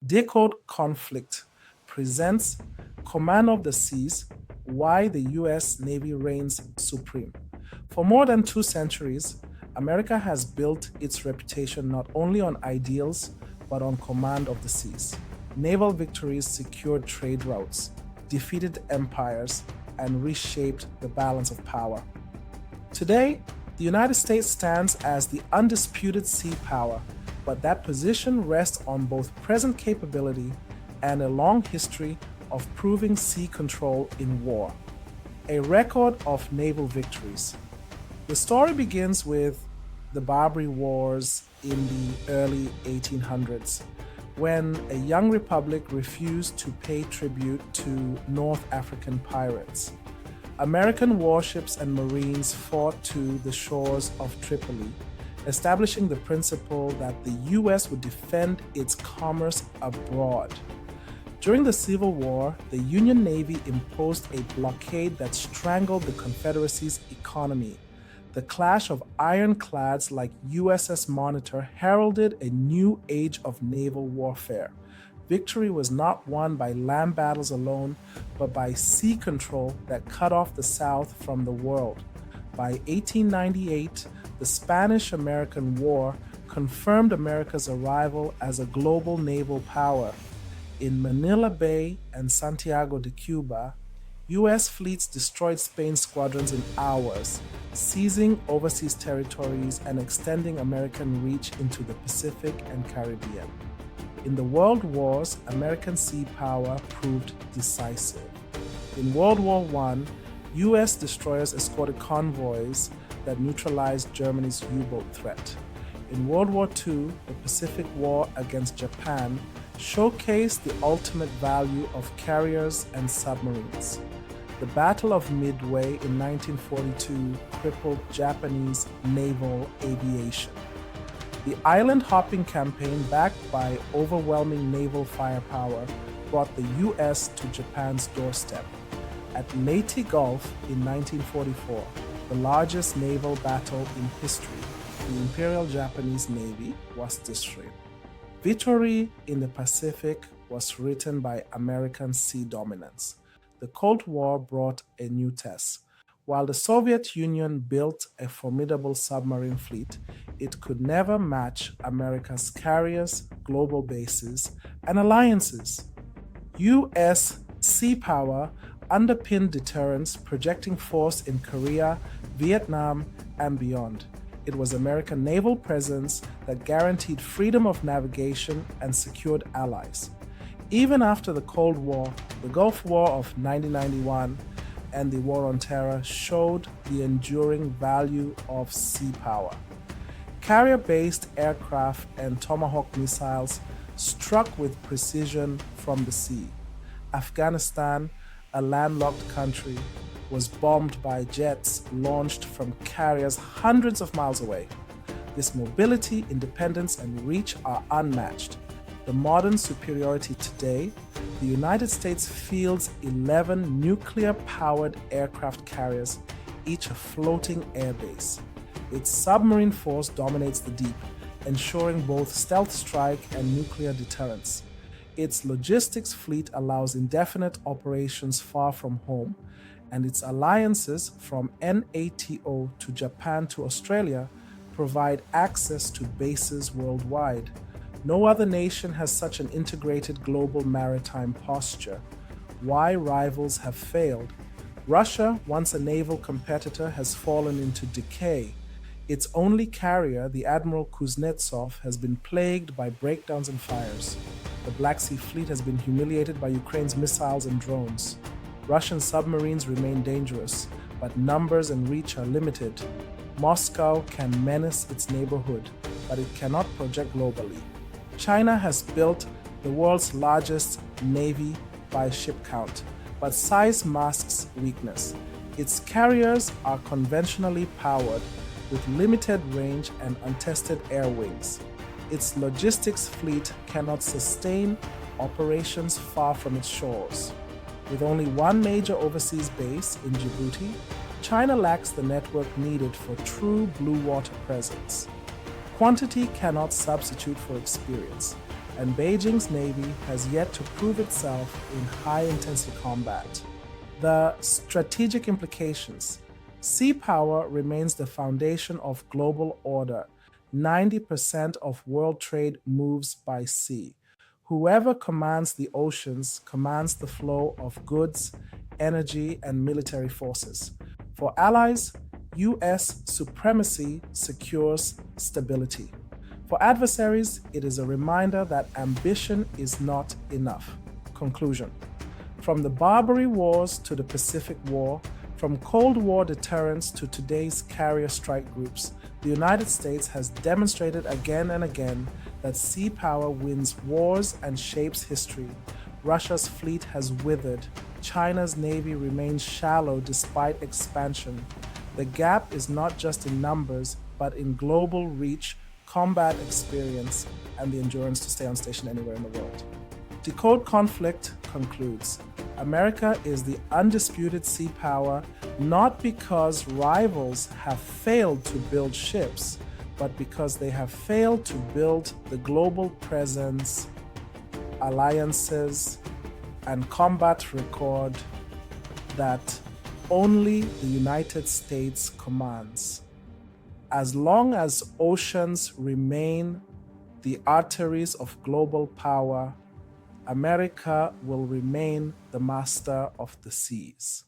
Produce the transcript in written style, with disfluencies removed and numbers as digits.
Decode Conflict presents Command of the Seas: Why the U.S. Navy Reigns Supreme. For more than 2 centuries, America has built its reputation not only on ideals but on command of the seas. Naval victories secured trade routes, defeated empires, and reshaped the balance of power. Today, the United States stands as the undisputed sea power, but that position rests on both present capability and a long history of proving sea control in war. A record of naval victories. The story begins with the Barbary Wars in the early 1800s, when a young republic refused to pay tribute to North African pirates. American warships and marines fought to the shores of Tripoli, establishing the principle that the U.S. would defend its commerce abroad. During the Civil War, the Union Navy imposed a blockade that strangled the Confederacy's economy. The clash of ironclads like USS Monitor heralded a new age of naval warfare. Victory was not won by land battles alone, but by sea control that cut off the South from the world. By 1898, the Spanish-American War confirmed America's arrival as a global naval power. In Manila Bay and Santiago de Cuba, U.S. fleets destroyed Spain's squadrons in hours, seizing overseas territories and extending American reach into the Pacific and Caribbean. In the World Wars, American sea power proved decisive. In World War I, U.S. destroyers escorted convoys that neutralized Germany's U-boat threat. In World War II, the Pacific War against Japan showcased the ultimate value of carriers and submarines. The Battle of Midway in 1942 crippled Japanese naval aviation. The island-hopping campaign, backed by overwhelming naval firepower, brought the U.S. to Japan's doorstep. At Leyte Gulf in 1944, the largest naval battle in history, the Imperial Japanese Navy was destroyed. Victory in the Pacific was written by American sea dominance. The Cold War brought a new test. While the Soviet Union built a formidable submarine fleet, it could never match America's carriers, global bases, and alliances. U.S. sea power underpinned deterrence, projecting force in Korea, Vietnam, and beyond. It was American naval presence that guaranteed freedom of navigation and secured allies. Even after the Cold War, the Gulf War of 1991 and the War on Terror showed the enduring value of sea power. Carrier-based aircraft and Tomahawk missiles struck with precision from the sea. Afghanistan, a landlocked country, was bombed by jets launched from carriers hundreds of miles away. This mobility, independence, and reach are unmatched. The modern superiority today, the United States fields 11 nuclear-powered aircraft carriers, each a floating airbase. Its submarine force dominates the deep, ensuring both stealth strike and nuclear deterrence. Its logistics fleet allows indefinite operations far from home, and its alliances from NATO to Japan to Australia provide access to bases worldwide. No other nation has such an integrated global maritime posture. Why rivals have failed? Russia, once a naval competitor, has fallen into decay. Its only carrier, the Admiral Kuznetsov, has been plagued by breakdowns and fires. The Black Sea Fleet has been humiliated by Ukraine's missiles and drones. Russian submarines remain dangerous, but numbers and reach are limited. Moscow can menace its neighborhood, but it cannot project globally. China has built the world's largest navy by ship count, but size masks weakness. Its carriers are conventionally powered with limited range and untested air wings. Its logistics fleet cannot sustain operations far from its shores. With only one major overseas base in Djibouti, China lacks the network needed for true blue water presence. Quantity cannot substitute for experience, and Beijing's navy has yet to prove itself in high-intensity combat. The strategic implications. Sea power remains the foundation of global order. 90% of world trade moves by sea. Whoever commands the oceans commands the flow of goods, energy, and military forces. For allies, U.S. supremacy secures stability. For adversaries, it is a reminder that ambition is not enough. Conclusion. From the Barbary Wars to the Pacific War, from Cold War deterrence to today's carrier strike groups, the United States has demonstrated again and again that sea power wins wars and shapes history. Russia's fleet has withered. China's navy remains shallow despite expansion. The gap is not just in numbers, but in global reach, combat experience, and the endurance to stay on station anywhere in the world. Decode Conflict concludes, America is the undisputed sea power not because rivals have failed to build ships, but because they have failed to build the global presence, alliances, and combat record that only the United States commands. As long as oceans remain the arteries of global power, America will remain the master of the seas.